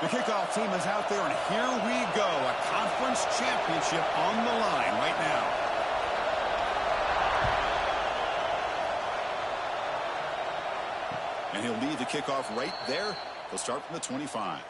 The kickoff team is out there, and here we go. A conference championship on the line right now. And he'll lead the kickoff right there. He'll start from the 25.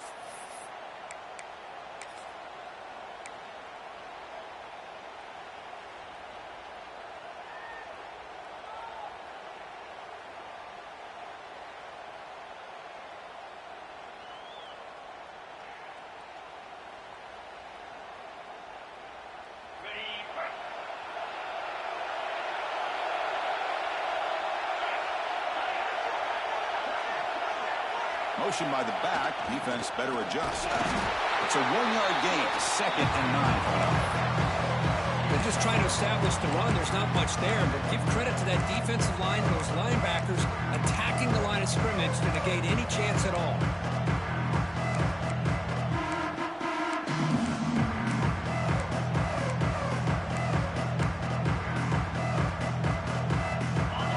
Motion by the back. Defense better adjust. It's a 1-yard gain. 2nd and 9. They're just trying to establish the run. There's not much there, but give credit to that defensive line, those linebackers attacking the line of scrimmage to negate any chance at all.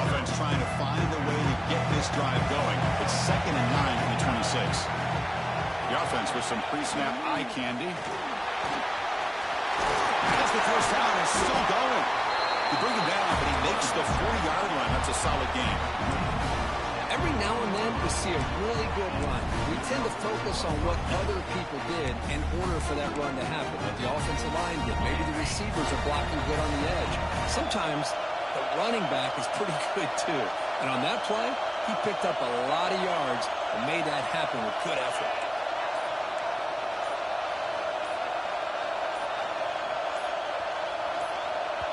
Offense trying to find a way to get this drive going. It's 2nd and 9 from the 26. The offense with some pre-snap eye candy. As the first down is still going. You bring him down, but he makes the 40-yard line. That's a solid game. Every now and then we see a really good run. We tend to focus on what other people did in order for that run to happen. What the offensive line did. Maybe the receivers are blocking good on the edge. Sometimes the running back is pretty good too. And on that play, he picked up a lot of yards and made that happen with good effort.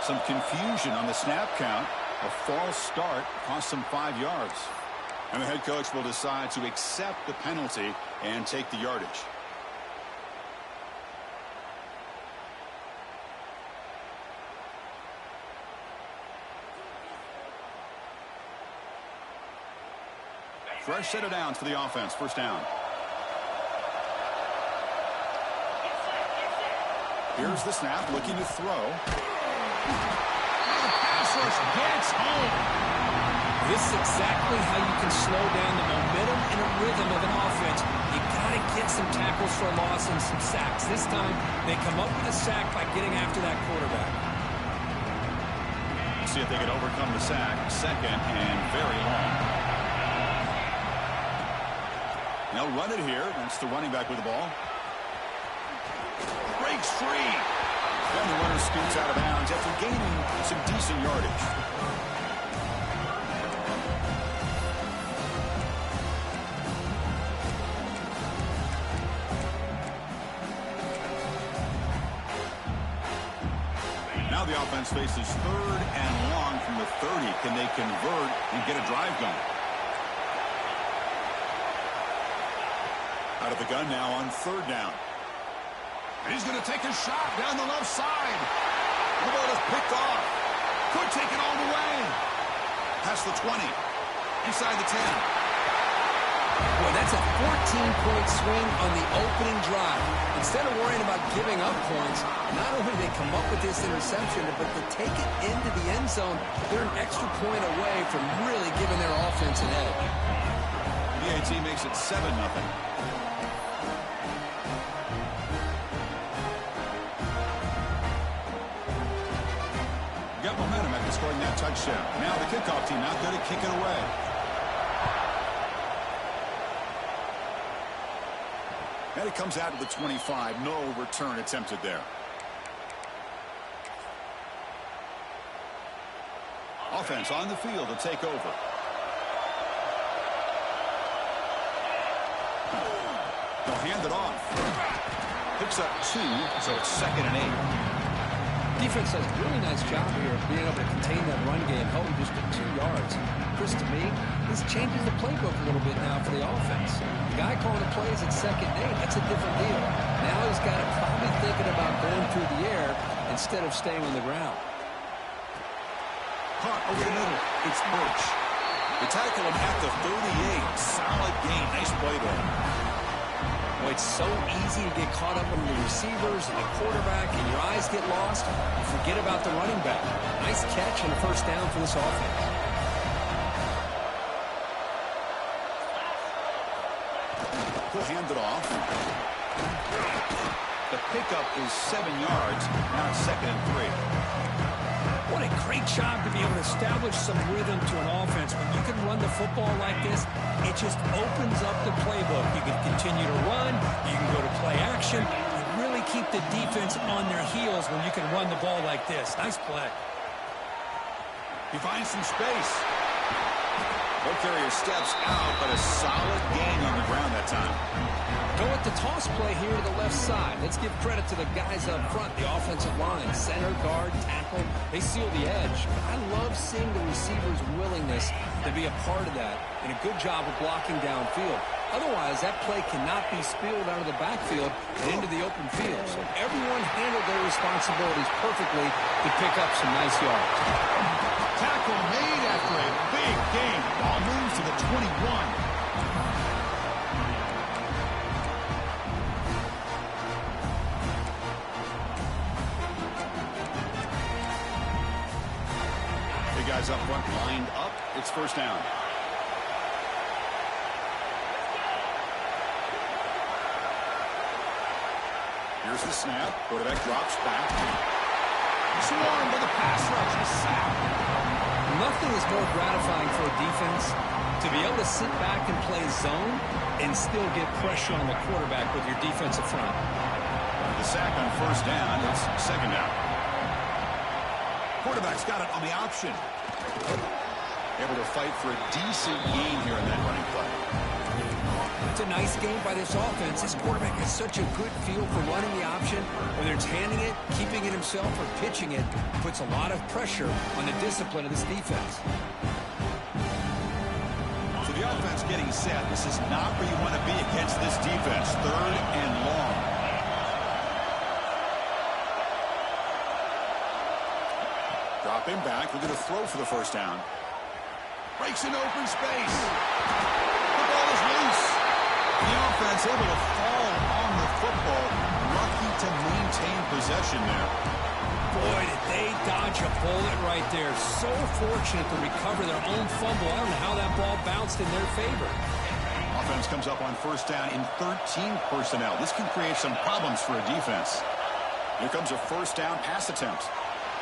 Some confusion on the snap count. A false start cost them 5 yards. And the head coach will decide to accept the penalty and take the yardage. Fresh set of downs for the offense. First down. Here's the snap, looking to throw. Pass rush gets home. This is exactly how you can slow down the momentum and a rhythm of an offense. You got to get some tackles for a loss and some sacks. This time, they come up with a sack by getting after that quarterback. See if they can overcome the sack. 2nd and very long. They'll run it here. That's the running back with the ball. Breaks free. Then the runner scoots out of bounds after gaining some decent yardage. Now the offense faces 3rd and long from the 30. Can they convert and get a drive going? Out of the gun now on 3rd down. And he's going to take a shot down the left side. The ball is picked off. Could take it all the way. Past the 20. Inside the 10. Boy, that's a 14-point swing on the opening drive. Instead of worrying about giving up points, not only do they come up with this interception, but to take it into the end zone, they're an extra point away from really giving their offense an edge. The AT makes it 7-0. Got momentum after scoring that touchdown. Now the kickoff team out there to kick it away. And it comes out to the 25. No return attempted there. Offense on the field to take over. They'll hand it off. Picks up 2, so it's 2nd and 8. Defense does a really nice job here of being able to contain that run game, held him just to 2 yards. Chris, to me, this changes the playbook a little bit now for the offense. The guy calling the plays at 2nd and 8, that's a different deal. Now he's got to probably thinking about going through the air instead of staying on the ground. Caught over the middle. It's Birch. They tackle him at the 38. Solid game. Nice play there. Boy, it's so easy to get caught up on the receivers and the quarterback, and your eyes get lost. You forget about the running back. Nice catch and a first down for this offense. He'll hand it off. The pickup is 7 yards. Now it's 2nd and 3. What a great job to be able to establish some rhythm to an offense. When you can run the football like this, it just opens up the playbook. You can continue to run. You can go to play action. You really keep the defense on their heels when you can run the ball like this. Nice play. He finds some space. Ball carrier steps out, but a solid gain on the ground that time. Go with the toss play here to the left side. Let's give credit to the guys up front, the offensive line, center, guard, tackle. They seal the edge. I love seeing the receiver's willingness to be a part of that, and a good job of blocking downfield. Otherwise, that play cannot be spilled out of the backfield and into the open field. So everyone handled their responsibilities perfectly to pick up some nice yards. Tackle made after a big gain. Ball moves to the 21. Guys up front lined up. It's 1st down. Here's the snap. Quarterback drops back. Swarmed by the pass rush. A sack. Nothing is more gratifying for a defense to be able to sit back and play zone and still get pressure on the quarterback with your defensive front. The sack on 1st down. It's 2nd down. Quarterback's got it on the option. Able to fight for a decent gain here in that running play. It's a nice game by this offense. This quarterback has such a good feel for running the option. Whether it's handing it, keeping it himself, or pitching it, puts a lot of pressure on the discipline of this defense. So the offense getting set. This is not where you want to be against this defense. 3rd and long. Drop him back. We're going to throw for the 1st down. Breaks an open space. The ball is loose. The offense able to fall on the football. Lucky to maintain possession there. Boy, did they dodge a bullet right there. So fortunate to recover their own fumble. I don't know how that ball bounced in their favor. Offense comes up on 1st down in 13 personnel. This can create some problems for a defense. Here comes a 1st down pass attempt.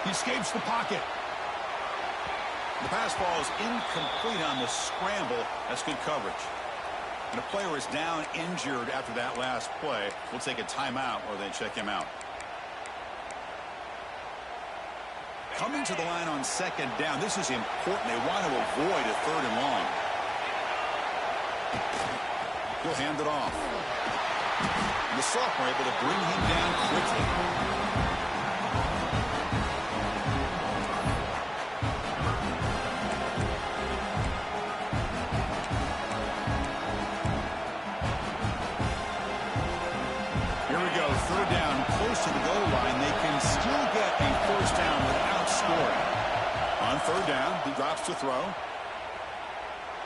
He escapes the pocket. The pass ball is incomplete on the scramble. That's good coverage. And a player is down injured after that last play. We'll take a timeout or they check him out. Coming to the line on 2nd down. This is important. They want to avoid a 3rd and long. He'll hand it off. And the sophomore able to bring him down quickly. To the goal line, they can still get a 1st down without scoring. On 3rd down, he drops to throw.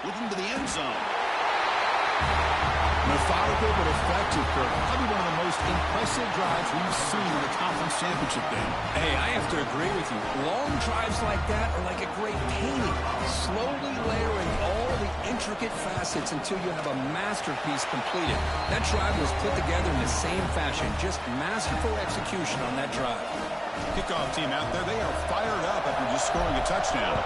Looking to the end zone. Methodical but effective, Kirk. Probably one of the most impressive drives we've seen in the conference championship game. Hey, I have to agree with you. Long drives like that are like a great painting. Slowly layering all the intricate facets until you have a masterpiece completed. That drive was put together in the same fashion. Just masterful execution on that drive. Kickoff team out there, they are fired up after just scoring a touchdown.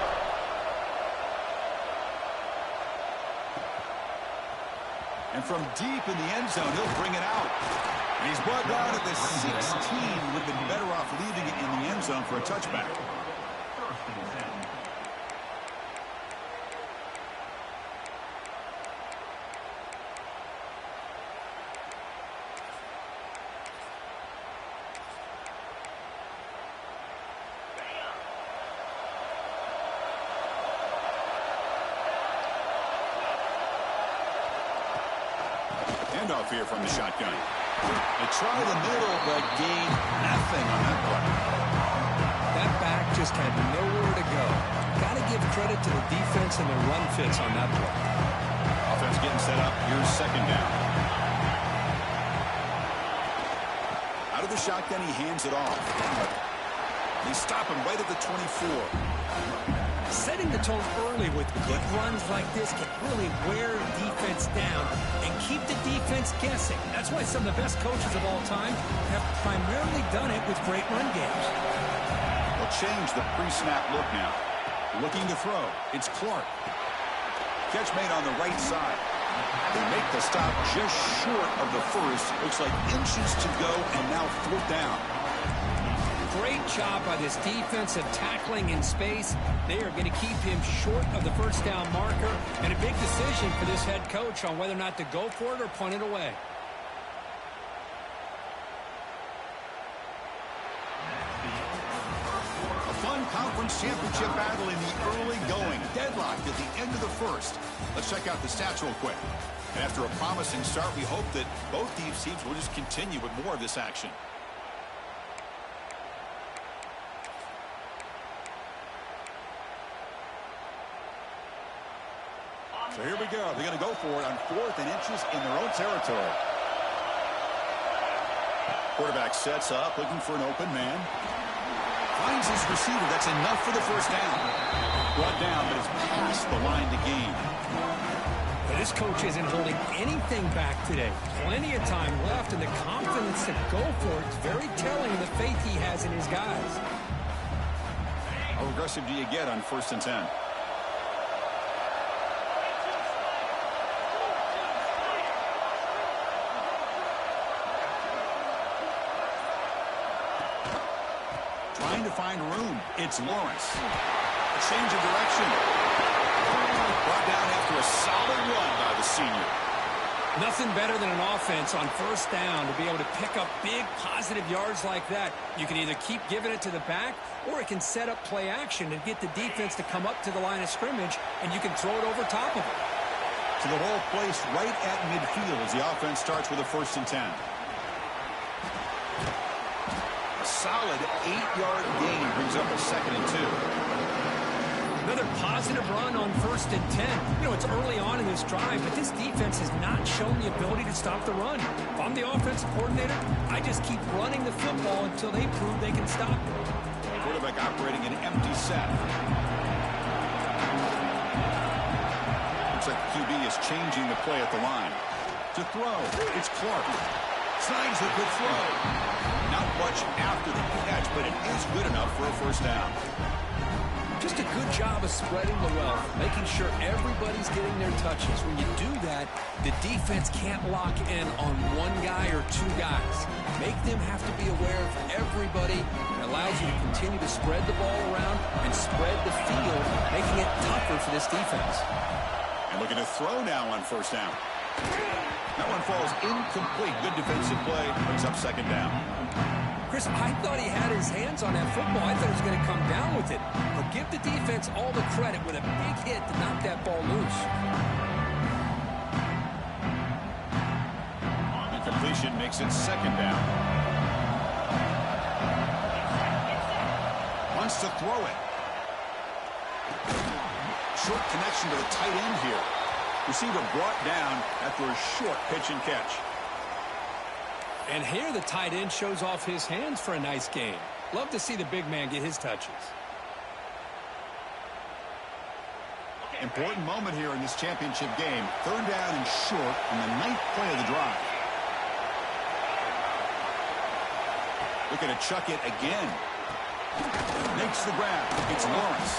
And from deep in the end zone, he'll bring it out. And he's brought down at the 16. Would have been better off leaving it in the end zone for a touchback. Handoff here from the shotgun. They try the middle, but gain nothing on that play. That back just had nowhere to go. Got to give credit to the defense and the run fits on that play. Offense getting set up. Here's 2nd down. Out of the shotgun, he hands it off. They stop him right at the 24. Setting the tone early with good runs like this can really wear defense down and keep the defense guessing. That's why some of the best coaches of all time have primarily done it with great run games. They'll change the pre-snap look now. Looking to throw. It's Clark. Catch made on the right side. They make the stop just short of the first. Looks like inches to go, and now 4th down. Great job by this defensive tackling in space. They are going to keep him short of the first down marker, and a big decision for this head coach on whether or not to go for it or punt it away. A fun conference championship battle in the early going. Deadlocked at the end of the first. Let's check out the stats real quick. And after a promising start, we hope that both these teams will just continue with more of this action. So here we go. They're going to go for it on 4th and inches in their own territory. Quarterback sets up, looking for an open man. Finds his receiver. That's enough for the first down. Brought down, but it's past the line to gain. But this coach isn't holding anything back today. Plenty of time left, and the confidence to go for it is very telling of the faith he has in his guys. How aggressive do you get on 1st and 10? Trying to find room. It's Lawrence. A change of direction. Brought down after a solid run by the senior. Nothing better than an offense on 1st down to be able to pick up big positive yards like that. You can either keep giving it to the back, or it can set up play action and get the defense to come up to the line of scrimmage, and you can throw it over top of it. So the whole place right at midfield as the offense starts with a 1st and 10. Solid 8-yard gain brings up a 2nd and 2. Another positive run on 1st and 10. You know, it's early on in this drive, but this defense has not shown the ability to stop the run. If I'm the offensive coordinator, I just keep running the football until they prove they can stop it. Quarterback operating an empty set. Looks like the QB is changing the play at the line. To throw, it's Clark. Signs a good throw. Not much after the catch, but it is good enough for a 1st down. Just a good job of spreading the wealth, making sure everybody's getting their touches. When you do that, the defense can't lock in on one guy or 2 guys. Make them have to be aware of everybody. It allows you to continue to spread the ball around and spread the field, making it tougher for this defense. And looking to throw now on 1st down. That one falls incomplete. Good defensive play. Brings up 2nd down. Chris, I thought he had his hands on that football. I thought he was going to come down with it. But give the defense all the credit with a big hit to knock that ball loose. Incompletion makes it 2nd down. Wants to throw it. Short connection to the tight end here. Receiver brought down after a short pitch and catch. And here the tight end shows off his hands for a nice game. Love to see the big man get his touches. Important moment here in this championship game. 3rd down and short on the 9th play of the drive. Looking to chuck it again. Makes the grab. It's Lawrence.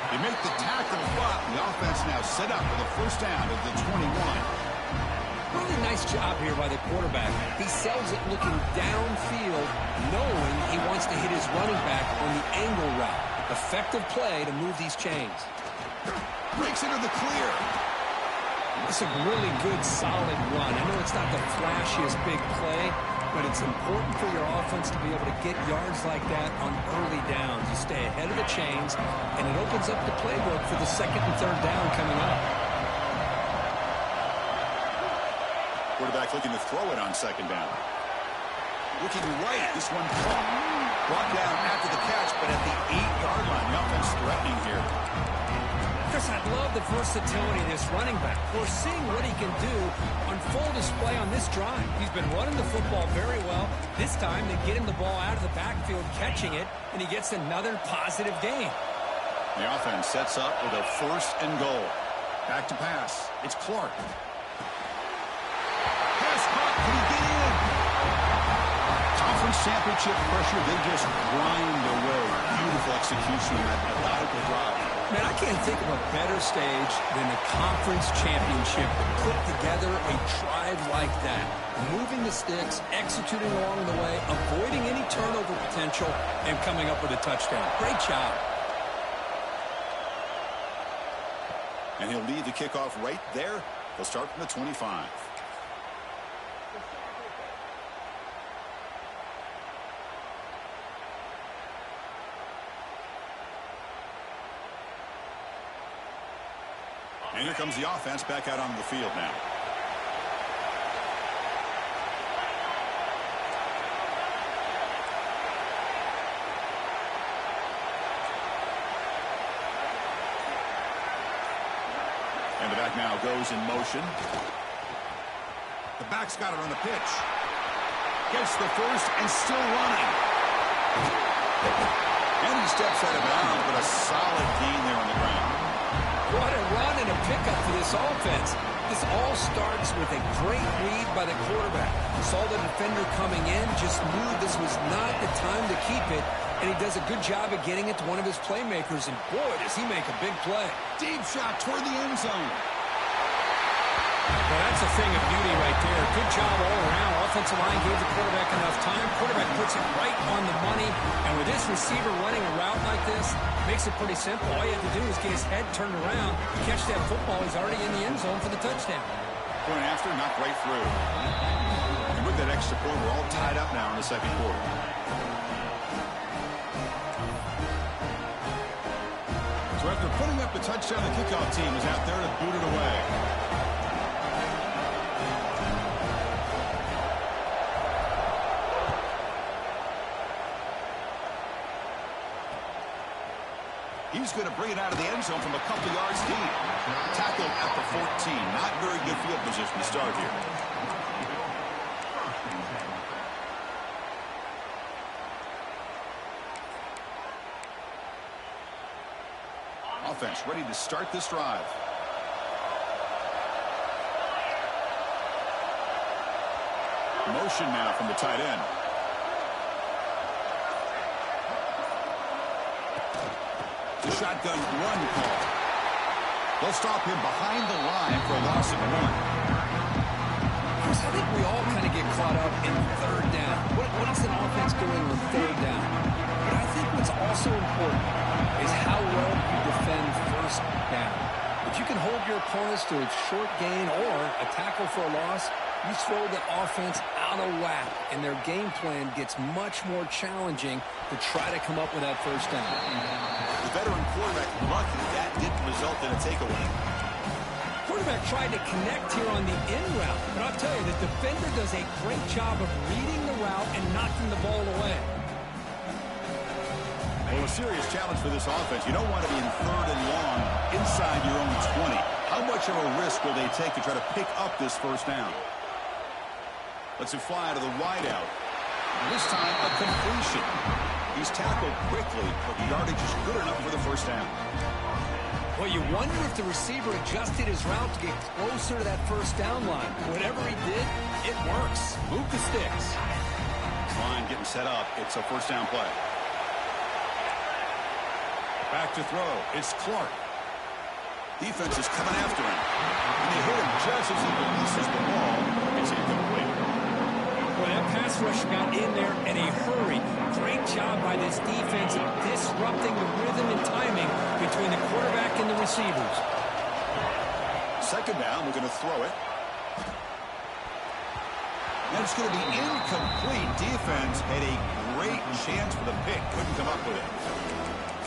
They make the tackle flop. The offense now set up with a 1st down at the 21. Really nice job here by the quarterback. He sells it looking downfield, knowing he wants to hit his running back on the angle route. Effective play to move these chains. Breaks into the clear. It's a really good, solid run. I know it's not the flashiest big play, but it's important for your offense to be able to get yards like that on early downs. You stay ahead of the chains, and it opens up the playbook for the 2nd and 3rd down coming up. Quarterback looking to throw it on 2nd down. Looking right. This one brought down after the catch, but at the 8-yard line. The offense threatening here. Chris, I love the versatility of this running back. We're seeing what he can do on full display on this drive. He's been running the football very well. This time, they get him the ball out of the backfield, catching it, and he gets another positive gain. The offense sets up with a 1st and goal. Back to pass. It's Clark. championship pressure, they just grind away. Beautiful execution on that methodical drive. Man, I can't think of a better stage than the conference championship to put together a drive like that. Moving the sticks, executing along the way, avoiding any turnover potential, and coming up with a touchdown. Great job. And he'll lead the kickoff right there. They'll start from the 25. And here comes the offense back out onto the field now. And the back now goes in motion. The back's got it on the pitch. Gets the first and still running. And he steps out of bounds, but a solid gain there on the ground. What a run and a pickup for this offense. This all starts with a great read by the quarterback. Saw the defender coming in, just knew this was not the time to keep it, and he does a good job of getting it to one of his playmakers, and boy, does he make a big play. Deep shot toward the end zone. Well, that's a thing of beauty right there. Good job all around. Offensive line gave the quarterback enough time. Quarterback puts it right on the money. And with this receiver running a route like this, makes it pretty simple. All you have to do is get his head turned around, catch that football. He's already in the end zone for the touchdown. Going after, knocked right through. And with that extra point, we're all tied up now in the second quarter. So after putting up the touchdown, the kickoff team is out there to boot it away. He's going to bring it out of the end zone from a couple yards deep. Tackled at the 14. Not very good field position to start here. Offense ready to start this drive. Motion now from the tight end. The shotgun run call. They'll stop him behind the line for a loss of 1. I think we all kind of get caught up in third down. What is an offense doing on third down? But I think what's also important is how well you defend first down. If you can hold your opponents to a short gain or a tackle for a loss, you throw the offense out of whack, and their game plan gets much more challenging to try to come up with that first down. The veteran quarterback lucky that didn't result in a takeaway. Quarterback tried to connect here on the in route, but I'll tell you, the defender does a great job of reading the route and knocking the ball away. Well, a serious challenge for this offense. You don't want to be in third and long inside your own 20. How much of a risk will they take to try to pick up this first down? Lets it fly to the wideout. This time, a completion. He's tackled quickly, but the yardage is good enough for the first down. Well, you wonder if the receiver adjusted his route to get closer to that first down line. Whatever he did, it works. Move the sticks. Line getting set up. It's a first down play. Back to throw. It's Clark. Defense is coming after him. And they hit him just as he releases the ball. It's incomplete. Well, that pass rush got in there in a hurry. Great job by this defense of disrupting the rhythm and timing between the quarterback and the receivers. Second down, we're going to throw it. And it's going to be incomplete. Defense had a great chance for the pick. Couldn't come up with it.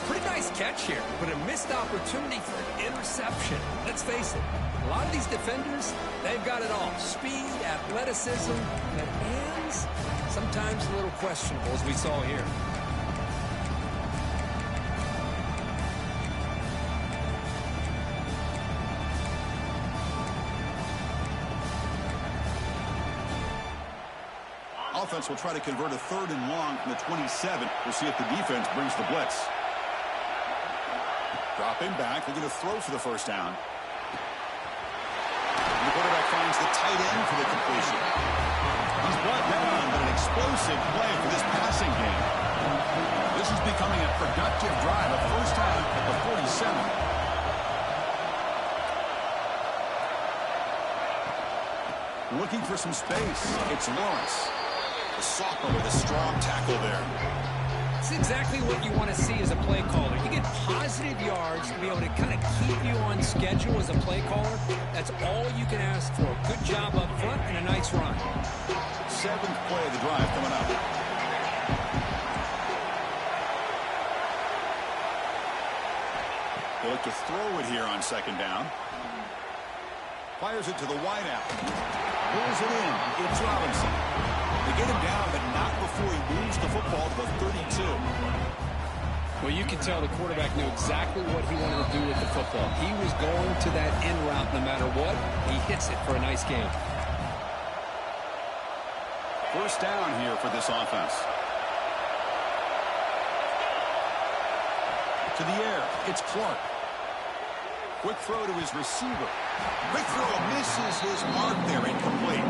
Pretty nice catch here, but a missed opportunity for an interception. Let's face it, a lot of these defenders, they've got it all. Speed, athleticism, and hands, sometimes a little questionable, as we saw here. Offense will try to convert a third and long from the 27. We'll see if the defense brings the blitz. Dropping back, looking to throw for the first down. And the quarterback finds the tight end for the completion. He's brought down, but an explosive play for this Looking for some space. It's Lawrence. The sophomore with a strong tackle there. It's exactly what you want to see as a play caller. You get positive yards to be able to kind of keep you on schedule as a play caller. That's all you can ask for. Good job up front and a nice run. 7th play of the drive coming up. They look to throw it here on 2nd down. Fires it to the wideout. Pulls it in. It's Robinson. They get him down, but not before he moves the football to the 32. Well, you can tell the quarterback knew exactly what he wanted to do with the football. He was going to that end route no matter what. He hits it for a nice gain. 1st down here for this offense. To the air. It's Clark. Quick throw to his receiver. Quick throw misses his mark there. Incomplete.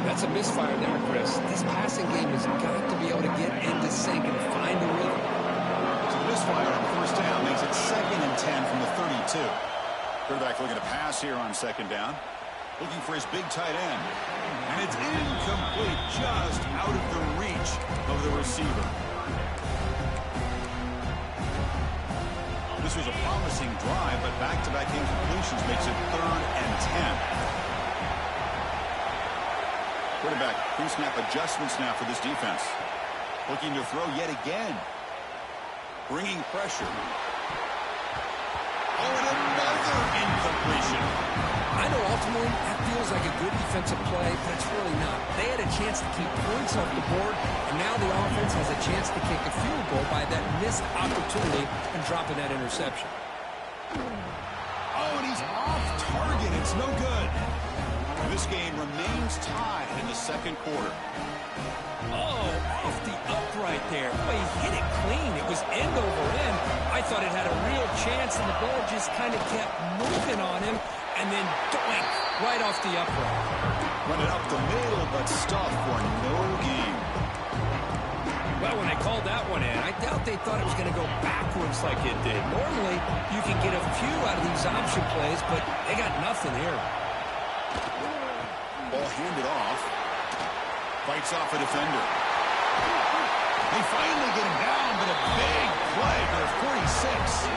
That's a misfire there, Chris. This passing game has got to be able to get into sync and find the rhythm. So the misfire on 1st down makes it 2nd and 10 from the 32. Quarterback looking to pass here on 2nd down. Looking for his big tight end. And it's incomplete, just out of the reach of the receiver. This was a promising drive, but back-to-back incompletions makes it 3rd and 10. Quarterback pre-snap adjustments now for this defense. Looking to throw yet again. Bringing pressure. Oh, and another incompletion. I know ultimately that feels like a good defensive play, but it's really not. They had a chance to keep points off the board, and now the offense has a chance to kick a field goal by that missed opportunity and dropping that interception. Oh, and he's off target. It's no good. This game remains tied in the 2nd quarter. Oh, off the upright there. Boy, he hit it clean. It was end over end. I thought it had a real chance, and the ball just kind of kept moving on him, and then doink, right off the upright. Run it up the middle, but stuffed for no gain. Well, when they called that one in, I doubt they thought it was going to go backwards like it did. Normally, you can get a few out of these option plays, but they got nothing here. Ball handed off. Fights off a defender. They finally get him down, but a big play for the 46.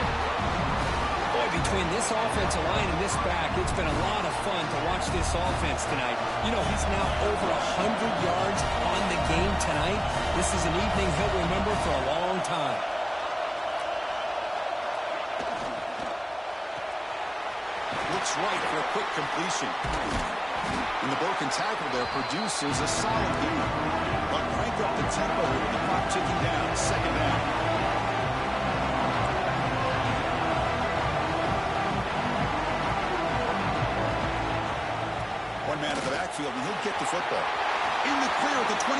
Boy, between this offensive line and this back, it's been a lot of fun to watch this offense tonight. You know, he's now over 100 yards on the game tonight. This is an evening he'll remember for a long time. Looks right for a quick completion. And the broken tackle there produces a solid gain. But crank up the tempo with the clock ticking down. 2nd down. One man at the backfield, and he'll get the football. In the clear at the 25.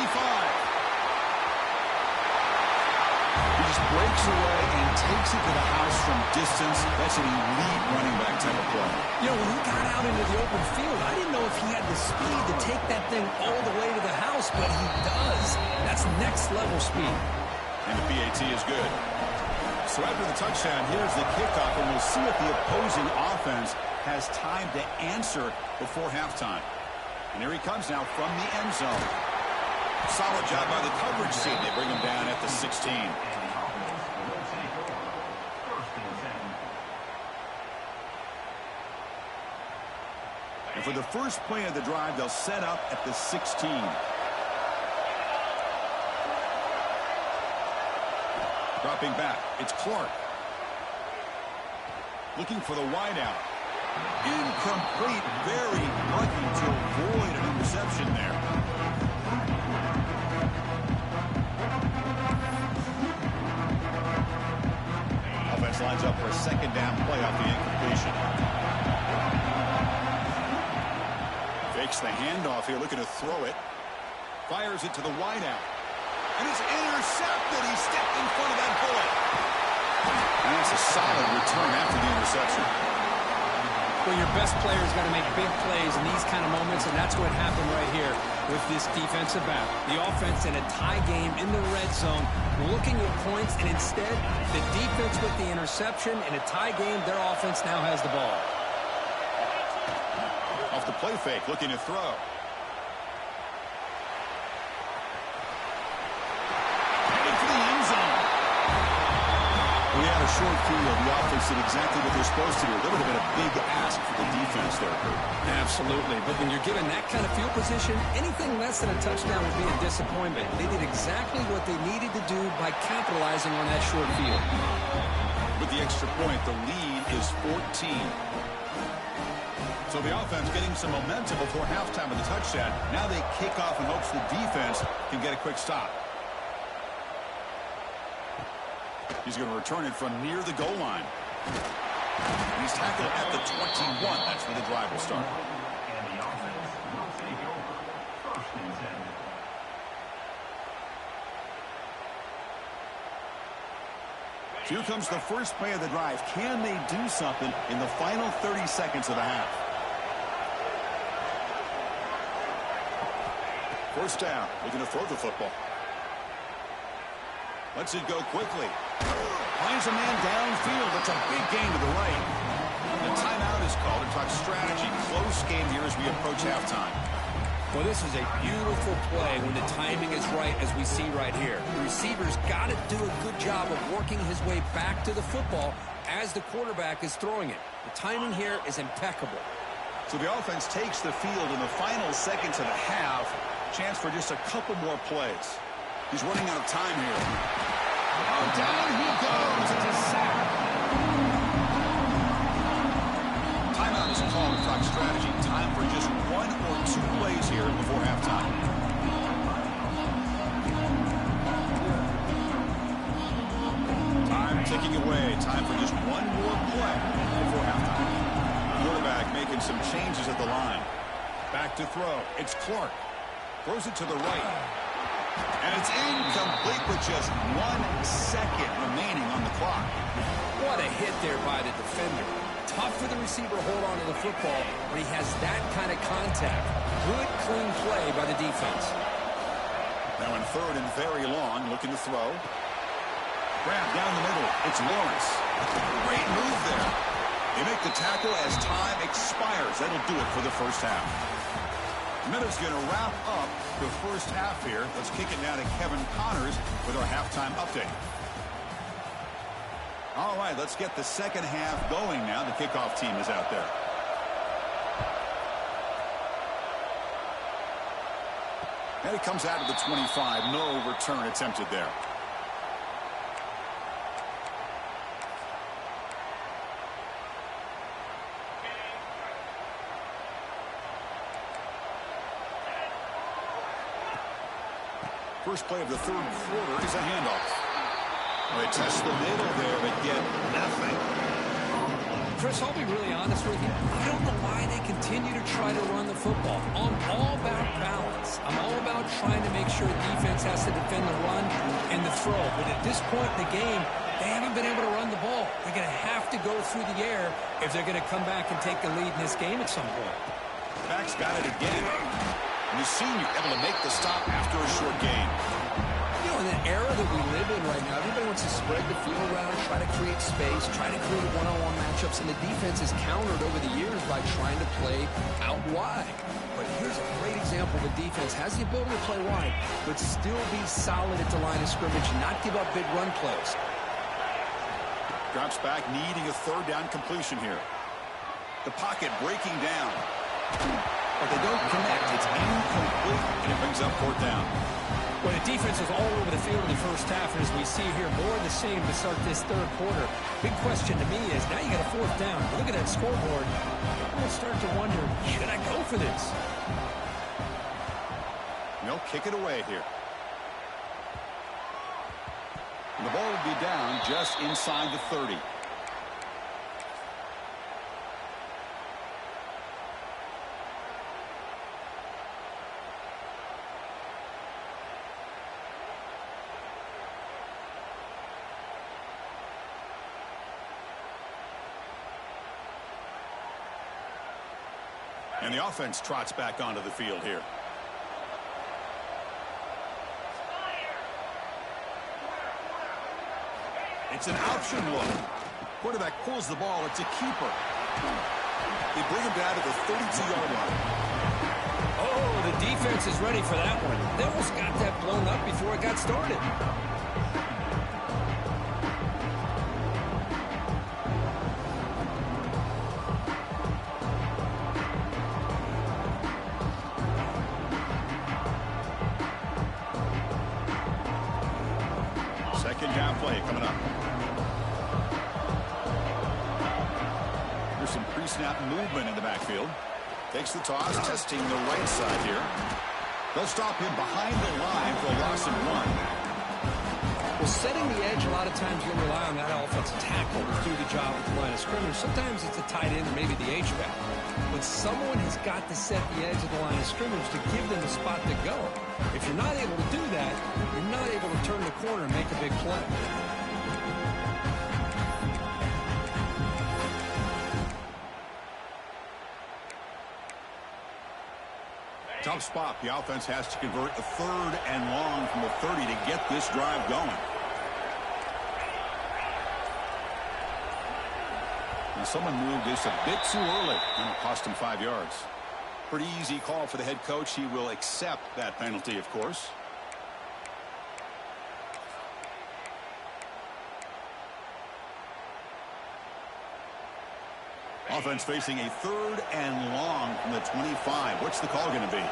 He just breaks away and takes it to the house from distance. That's an elite running back type of play. You know, when he got out into the open field, I didn't know if he had the speed to take that thing all the way to the house, but he does. That's next level speed. And the PAT is good. So after the touchdown, here's the kickoff, and we'll see if the opposing offense has time to answer before halftime. And here he comes now from the end zone. Solid job by the coverage team. They bring him down at the 16. And for the first play of the drive, they'll set up at the 16. Dropping back, it's Clark. Looking for the wideout. Incomplete, very lucky to avoid an interception there. Offense lines up for a 2nd down play off the incompletion. Fakes the handoff here, looking to throw it. Fires it to the wideout. And it's intercepted. He stepped in front of that bullet. And that's a solid return after the interception. Well, your best player's got to make big plays in these kind of moments, and that's what happened right here with this defensive back. The offense in a tie game in the red zone, looking at points, and instead, the defense with the interception. In a tie game, their offense now has the ball. Off the play fake, looking to throw. We had a short field. The offense did exactly what they're supposed to do. That would have been a big ask for the defense there, Kurt. Absolutely. But when you're given that kind of field position, anything less than a touchdown would be a disappointment. They did exactly what they needed to do by capitalizing on that short field. With the extra point, the lead is 14. So the offense getting some momentum before halftime with the touchdown. Now they kick off in hopes the defense can get a quick stop. He's going to return it from near the goal line. And he's tackled at the 21. That's where the drive will start. And the offense will take over. First and 10. Here comes the first play of the drive. Can they do something in the final 30 seconds of the half? First down. Looking to throw the football. Lets it go quickly. Finds a man downfield. That's a big gain to the right. The timeout is called to talk strategy. Close game here as we approach halftime. Well, this is a beautiful play when the timing is right, as we see right here. The receiver's got to do a good job of working his way back to the football as the quarterback is throwing it. The timing here is impeccable. So the offense takes the field in the final seconds of the half. Chance for just a couple more plays. He's running out of time here. Oh, down he goes. It's a sack. Timeout is called to talk strategy. Time for just one or two plays here before halftime. Time ticking away. Time for just one more play before halftime. Quarterback making some changes at the line. Back to throw. It's Clark. Throws it to the right. And it's incomplete with just 1 second remaining on the clock. What a hit there by the defender. Tough for the receiver to hold on to the football when he has that kind of contact. Good, clean play by the defense. Now in third and very long, looking to throw. Grab down the middle. It's Lawrence. Great move there. They make the tackle as time expires. That'll do it for the first half. Minute's going to wrap up the first half here. Let's kick it now to Kevin Connors with our halftime update. All right, let's get the second half going now. The kickoff team is out there. And it comes out of the 25. No return attempted there. First play of the third quarter is a handoff. They test the middle there, but get nothing. Chris, I'll be really honest with you. I don't know why they continue to try to run the football. I'm all about balance. I'm all about trying to make sure defense has to defend the run and the throw. But at this point in the game, they haven't been able to run the ball. They're going to have to go through the air if they're going to come back and take the lead in this game at some point. Max got it again. And the senior able to make the stop after a short gain. You know, in the era that we live in right now, everybody wants to spread the field around, try to create space, try to create one-on-one matchups, and the defense has countered over the years by trying to play out wide. But here's a great example of a defense has the ability to play wide, but still be solid at the line of scrimmage, not give up big run plays. Drops back, needing a third down completion here. The pocket breaking down. But they don't connect. It's incomplete, and it brings up fourth down. Well, the defense was all over the field in the first half, and as we see here, more of the same to start this third quarter. Big question to me is, now you got a fourth down. Look at that scoreboard. I'm going to start to wonder, should I go for this? They'll kick it away here. And the ball will be down just inside the 30. And the offense trots back onto the field here. It's an option look. Quarterback pulls the ball. It's a keeper. They bring him down to the 32-yard line. Oh, the defense is ready for that one. They almost got that blown up before it got started. Second down play coming up. There's some pre-snap movement in the backfield. Takes the toss, testing the right side here. They'll stop him behind the line for a loss of 1. Well, setting the edge, a lot of times you'll rely on that offensive tackle to do the job at the line of scrimmage. Sometimes it's a tight end or maybe the H-back. But someone has got to set the edge of the line of scrimmage to give them a spot to go. If you're not able to do that, you're not able to turn the corner and make a big play. Tough spot. The offense has to convert a 3rd and long from the 30 to get this drive going. And someone moved this a bit too early, and it cost him 5 yards. Pretty easy call for the head coach. He will accept that penalty, of course. Offense facing a 3rd and long from the 25. What's the call going to be?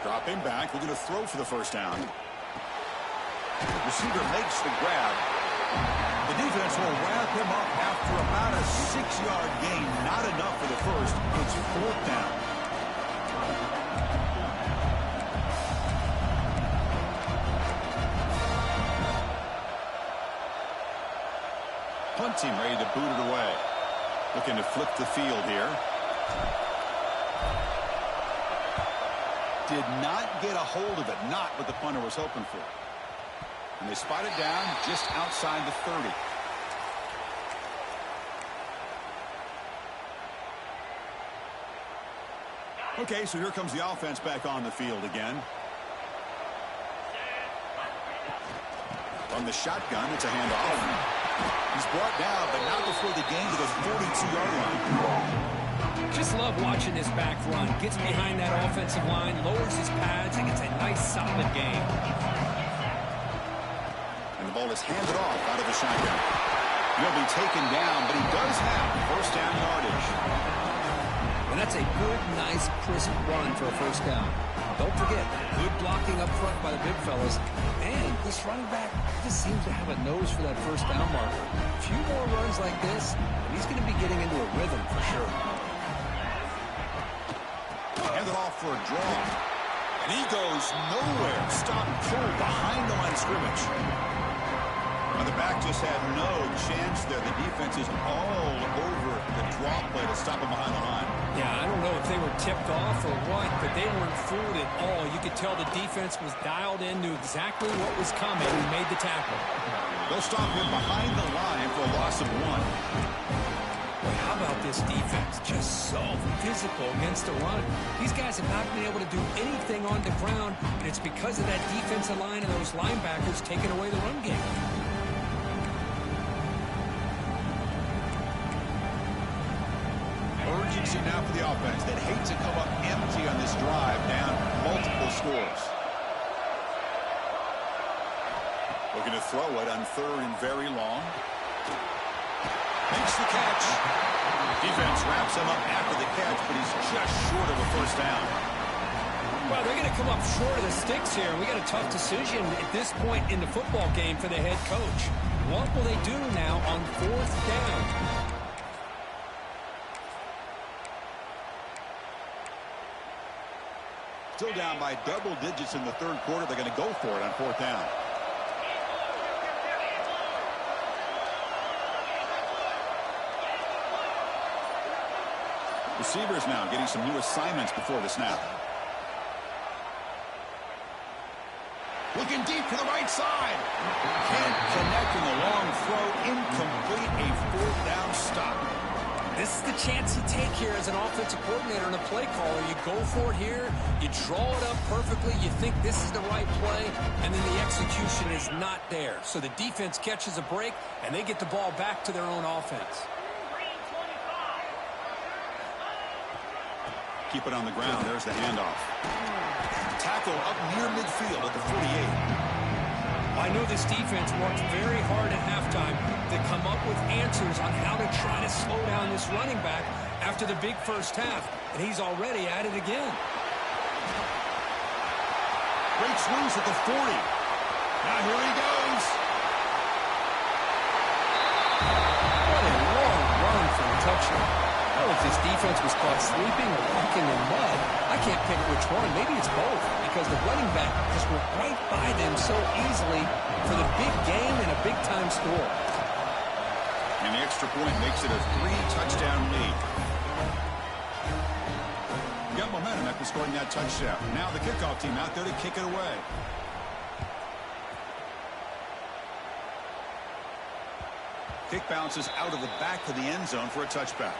Dropping back. Looking to throw for the first down. Receiver makes the grab. The defense will wrap him up after about a 6-yard gain. Not enough for the first. It's 4th down. Punt team ready to boot it away. Looking to flip the field here. Did not get a hold of it. Not what the punter was hoping for. And they spot it down just outside the 30. Okay, so here comes the offense back on the field again. From the shotgun, it's a handoff. He's brought down, but not before the gain to the 42-yard line. Just love watching this back run. Gets behind that offensive line, lowers his pads, and gets a nice, solid gain. And the ball is handed off out of the shotgun. He'll be taken down, but he does have first down yardage. And that's a good, nice, crisp run for a first down. Don't forget, good blocking up front by the big fellas. And this running back just seems to have a nose for that first down marker. A few more runs like this, and he's going to be getting into a rhythm for sure. Handed off for a draw. And he goes nowhere. Stop and pull behind the line of scrimmage. Now the back just had no chance there. The defense is all over the draw play to stop him behind the line. Yeah, I don't know if they were tipped off or what, but they weren't fooled at all. You could tell the defense was dialed in, knew exactly what was coming, and made the tackle. They'll stop him behind the line for a loss of 1. Boy, how about this defense? Just so physical against the run. These guys have not been able to do anything on the ground, and it's because of that defensive line and those linebackers taking away the run game. Urgency now for the offense that hate to come up empty on this drive, down multiple scores. Looking to throw it on 3rd and very long. Makes the catch. Defense wraps him up after the catch, but he's just short of a first down. Well, they're going to come up short of the sticks here. We got a tough decision at this point in the football game for the head coach. What will they do now on 4th down? Still down by double digits in the 3rd quarter. They're going to go for it on 4th down. Receivers now getting some new assignments before the snap. Looking deep to the right side. Can't connect in the long throw. Incomplete. A 4th down stop. This is the chance you take here as an offensive coordinator and a play caller. You go for it here. You draw it up perfectly. You think this is the right play, and then the execution is not there. So the defense catches a break, and they get the ball back to their own offense. Keep it on the ground. There's the handoff. Tackle up near midfield at the 48. I know this defense worked very hard at halftime to come up with answers on how to try to slow down this running back after the big first half, and he's already at it again. Breaks loose at the 40. Now here he goes. What a long run for a touchdown. I don't know if this defense was caught sleeping or walking in mud. I can't pick which one. Maybe it's both, because the running back just went right by them so easily for the big game and a big-time score. And the extra point makes it a 3-touchdown lead. Got momentum after scoring that touchdown. Now the kickoff team out there to kick it away. Kick bounces out of the back of the end zone for a touchback.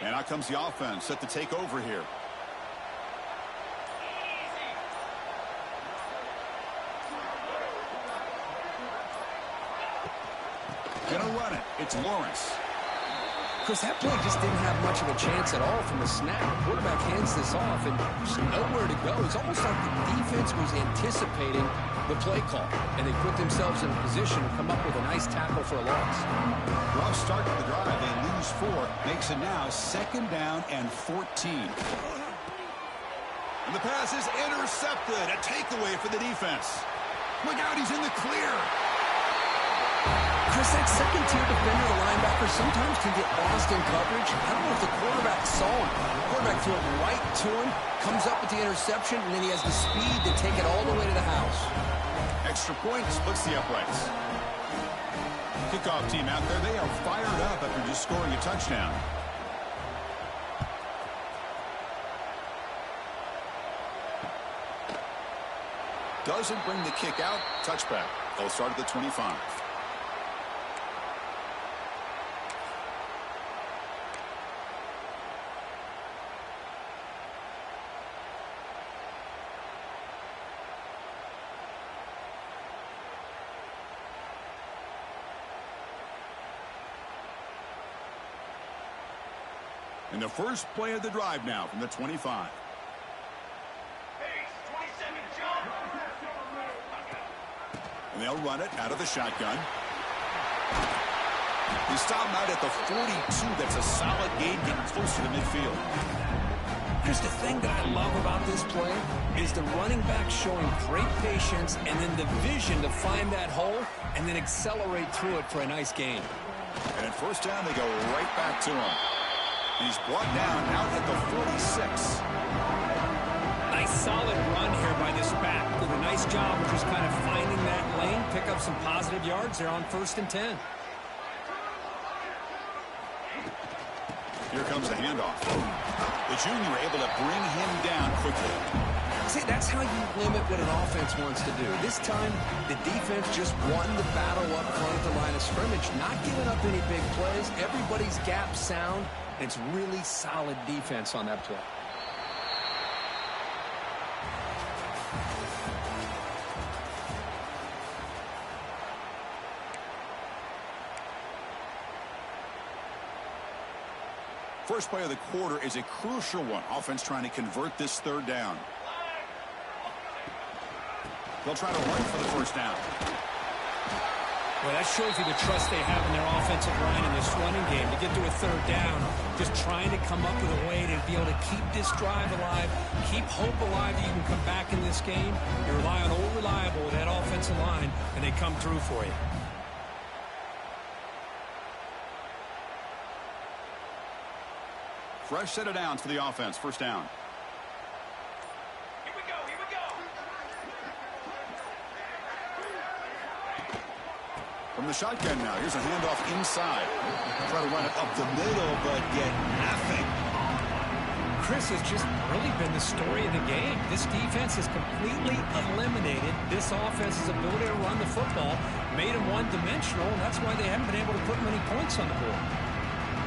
And out comes the offense set to take over here. Gonna run it. It's Lawrence. Chris, that play just didn't have much of a chance at all from the snap. The quarterback hands this off, and there's nowhere to go. It's almost like the defense was anticipating the play call, and they put themselves in a position to come up with a nice tackle for a loss. Rough start to the drive. They lose 4. Makes it now 2nd down and 14. And the pass is intercepted. A takeaway for the defense. Look out, he's in the clear. Chris, that second-tier defender, the linebacker, sometimes can get lost in coverage. I don't know if the quarterback saw him. The quarterback threw it right to him, comes up with the interception, and then he has the speed to take it all the way to the house. Extra point splits the uprights. Kickoff team out there, they are fired up after just scoring a touchdown. Doesn't bring the kick out. Touchback. They'll start at the 25. And the first play of the drive now from the 25. And they'll run it out of the shotgun. They stop him out at the 42. That's a solid gain, getting closer to midfield. Chris, the thing that I love about this play is the running back showing great patience and then the vision to find that hole and then accelerate through it for a nice gain. And at first down, they go right back to him. He's brought down out at the 46. Nice solid run here by this back. Did a nice job of just kind of finding that lane, pick up some positive yards there on 1st and 10. Here comes the handoff. The junior able to bring him down quickly. See, that's how you limit what an offense wants to do. This time, the defense just won the battle up front at the line of scrimmage, not giving up any big plays. Everybody's gap sound. It's really solid defense on that play. First play of the quarter is a crucial one. Offense trying to convert this 3rd down. They'll try to run for the 1st down. Well, that shows you the trust they have in their offensive line in this running game. To get to a 3rd down, just trying to come up with a way to be able to keep this drive alive, keep hope alive that you can come back in this game. You rely on Old Reliable with that offensive line, and they come through for you. Fresh set of downs for the offense. 1st down. Here we go, here we go. From the shotgun now. Here's a handoff inside. Try to run it up the middle, but get nothing. Chris has just really been the story of the game. This defense has completely eliminated this offense's ability to run the football, made them one-dimensional, and that's why they haven't been able to put many points on the board.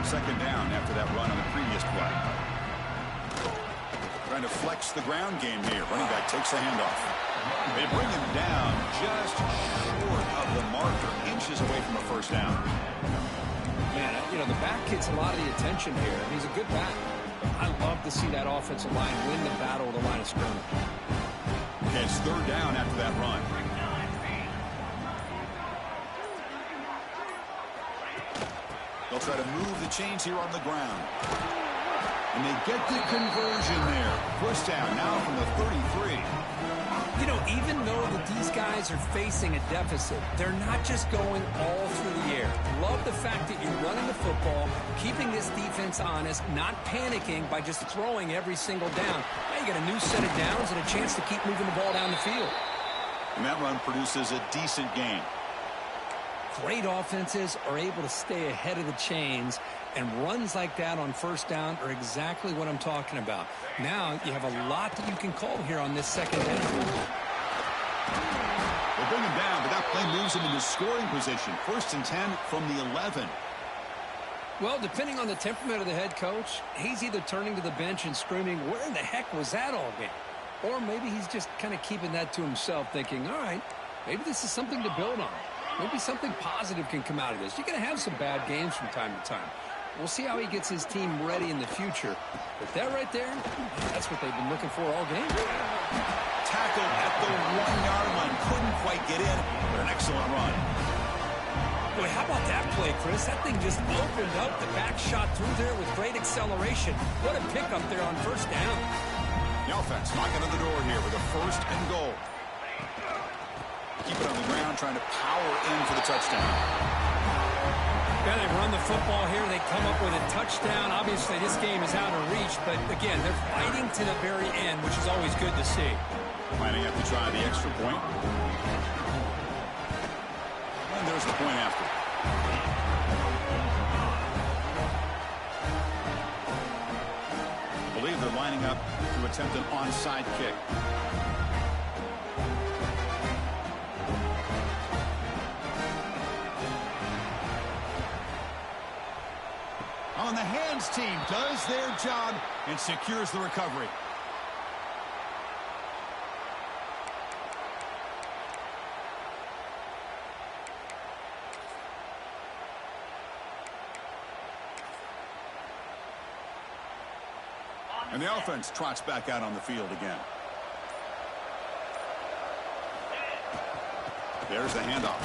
2nd down after that run on the previous play. Trying to flex the ground game here. Running back takes the handoff. They bring him down just short of the marker, inches away from a 1st down. Man, you know, the back gets a lot of the attention here. He's a good back. I love to see that offensive line win the battle of the line of scrimmage. Okay, it's third down after that run. They'll try to move the chains here on the ground. And they get the conversion there. First down now from the 33. You know, even though that these guys are facing a deficit, they're not just going all through the air. Love the fact that you're running the football, keeping this defense honest, not panicking by just throwing every single down. Now you got a new set of downs and a chance to keep moving the ball down the field. And that run produces a decent gain. Great offenses are able to stay ahead of the chains, and runs like that on first down are exactly what I'm talking about. Now you have a lot that you can call here on this second down. They'll bring him down, but that play moves him into scoring position. First and 10 from the 11. Well, depending on the temperament of the head coach, he's either turning to the bench and screaming, where in the heck was that all game? Or maybe he's just kind of keeping that to himself, thinking, all right, maybe this is something to build on. Maybe something positive can come out of this. You're going to have some bad games from time to time. We'll see how he gets his team ready in the future. But that right there, that's what they've been looking for all game. Tackled at the 1-yard line. Couldn't quite get in, but an excellent run. Boy, how about that play, Chris? That thing just opened up. The back shot through there with great acceleration. What a pickup there on first down. The offense knocking on the door here with a first and goal. Keep it on the ground, trying to power in for the touchdown. Yeah, they run the football here. They come up with a touchdown. Obviously, this game is out of reach, but again, they're fighting to the very end, which is always good to see. Lining up to try the extra point. And there's the point after. I believe they're lining up to attempt an onside kick. On the hands team does their job and secures the recovery. And the offense trots back out on the field again. There's the handoff.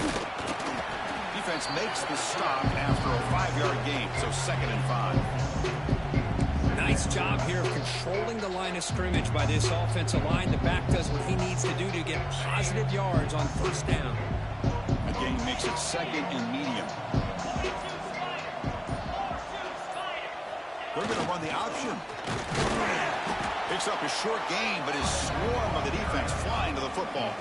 Defense makes the stop after a 5-yard gain, so 2nd and 5. Nice job here of controlling the line of scrimmage by this offensive line. The back does what he needs to do to get positive yards on first down. The gain makes it 2nd and medium. They're going to run the option. Picks up a short gain, but his swarm of the defense flying to the football.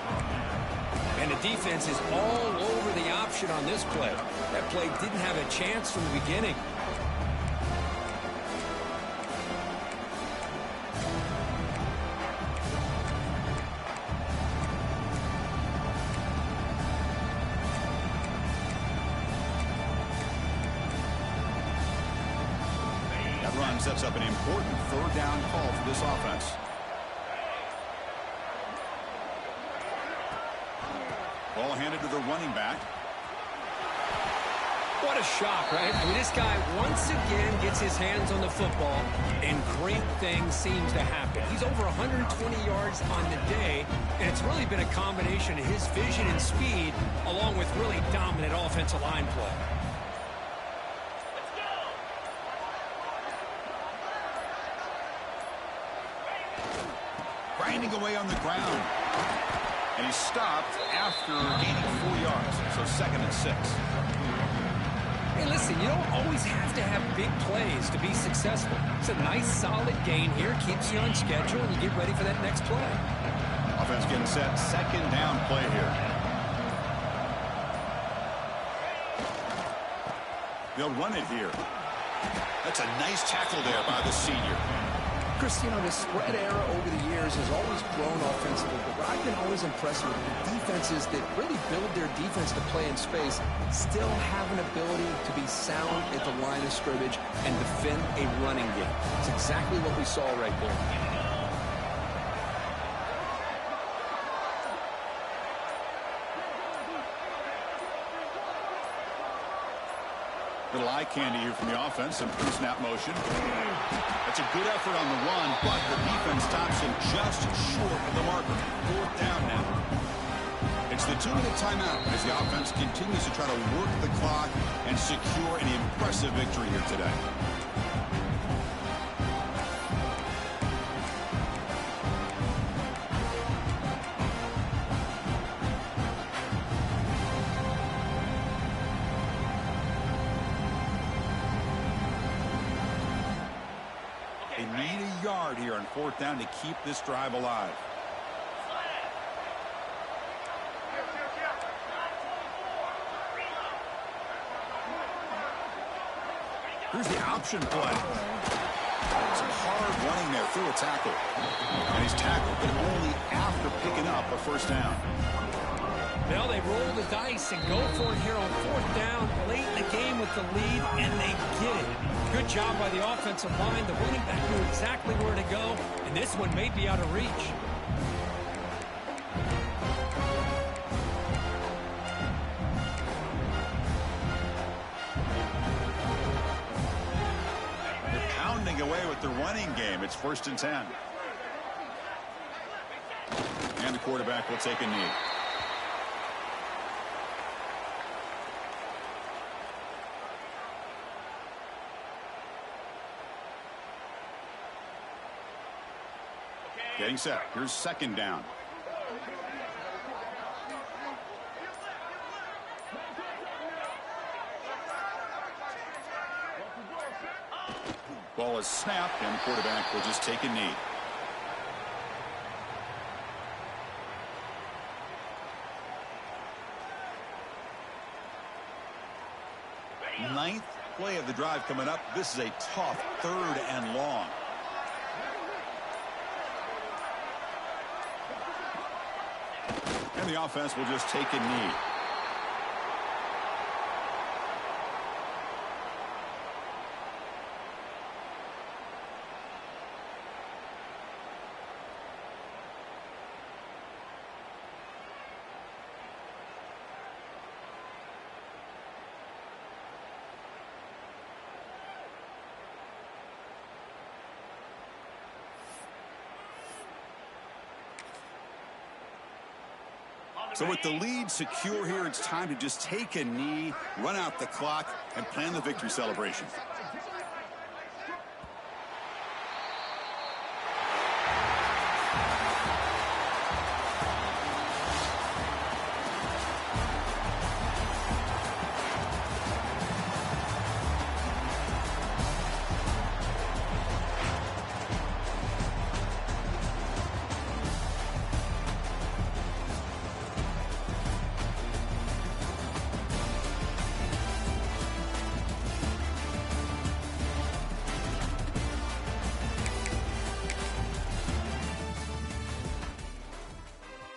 And the defense is all over the option on this play. That play didn't have a chance from the beginning. That run sets up an important 3rd down call for this offense. Ball handed to the running back. What a shock, right? I mean, this guy once again gets his hands on the football, and great things seems to happen. He's over 120 yards on the day, and it's really been a combination of his vision and speed, along with really dominant offensive line play. Grinding away on the ground. And he stopped after gaining 4 yards, so 2nd and 6. Hey, listen, you don't always have to have big plays to be successful. It's a nice, solid gain here, keeps you on schedule, and you get ready for that next play. Offense getting set, 2nd down play here. They'll run it here. That's a nice tackle there by the senior. Chris, you know, the spread era over the years has always grown offensively, but what I've been always impressed with the defenses that really build their defense to play in space still have an ability to be sound at the line of scrimmage and defend a running game. It's exactly what we saw right there. Little eye candy here from the offense. Some pre-snap motion. That's That's a good effort on the run, but the defense stops him just short of the marker. 4th down now. It's the 2-minute timeout as the offense continues to try to work the clock and secure an impressive victory here today. They need a yard here on 4th down to keep this drive alive. Here's the option play. Some hard running there through a tackle. And he's tackled, but only after picking up a 1st down. Well, they roll the dice and go for it here on 4th down, late in the game with the lead, and they get it. Good job by the offensive line. The running back knew exactly where to go, and this one may be out of reach. They're pounding away with the running game. It's 1st and 10. And the quarterback will take a knee. Getting set. Here's 2nd down. Ball is snapped, and the quarterback will just take a knee. Ninth play of the drive coming up. This is a tough 3rd and long. And the offense will just take a knee. So with the lead secure here, it's time to just take a knee, run out the clock, and plan the victory celebration.